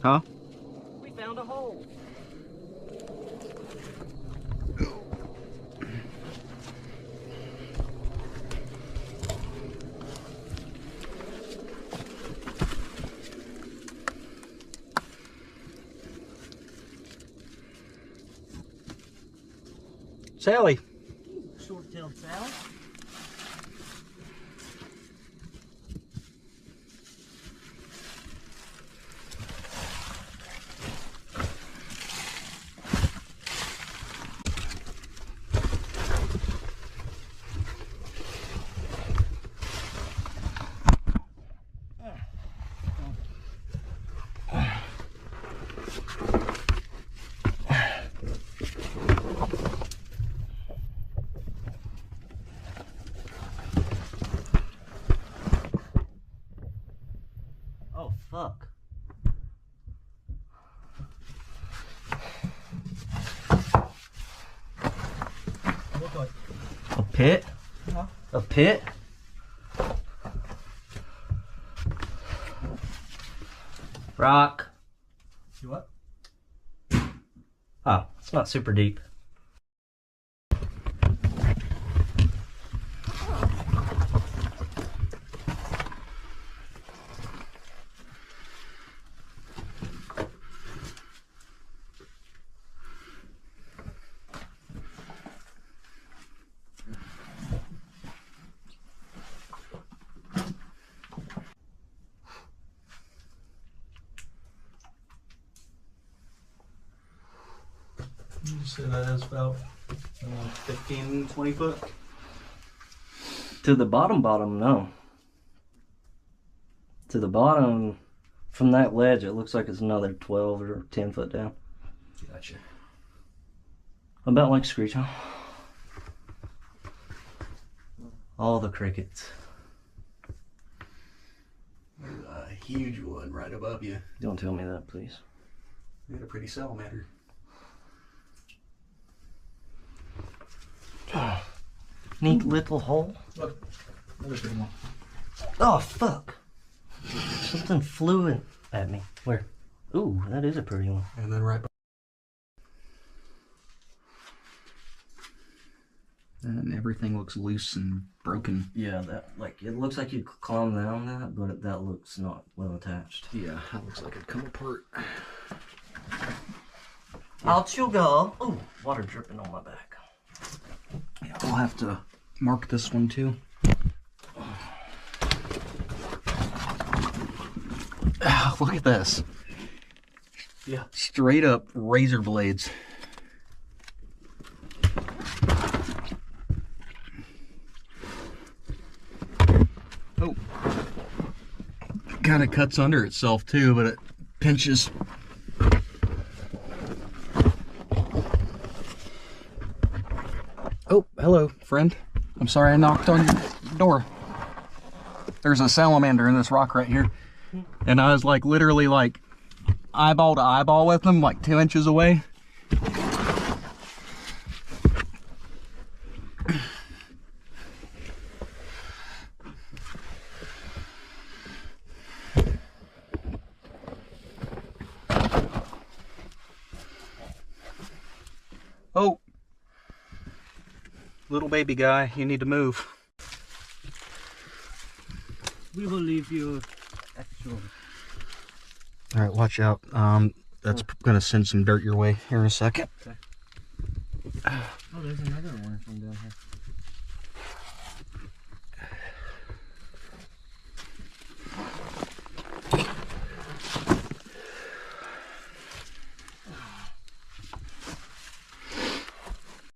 Huh? We found a hole. Sally. Short-tailed Sally. Oh, fuck. A pit? Huh? A pit? Rock. You what? Oh, it's not super deep. You say that is about 15, 20 foot? To the bottom, no. To the bottom, from that ledge, it looks like it's another 12 or 10 foot down. Gotcha. About like Screech, huh? All the crickets. There's a huge one right above you. Don't tell me that, please. You got a pretty salamander. Neat little hole. Look, another big one. Oh, fuck. Something flew at me. Where? Ooh, that is a pretty one. And then right. And everything looks loose and broken. Yeah, that, like, it looks like you climb down that, but that looks not well attached. Yeah, that looks like it'd come apart. Out you go. Ooh, water dripping on my back. Yeah, we'll have to mark this one too. Ah, look at this. Yeah. Straight up razor blades. Oh. Kind of cuts under itself too, but it pinches. Oh, hello, friend. I'm sorry I knocked on your door. There's a salamander in this rock right here. And I was like literally like eyeball to eyeball with them, like 2 inches away. Oh, little baby guy, you need to move. We will leave you actual. All right, watch out. That's gonna send some dirt your way here in a second. Oh, there's another one from down here.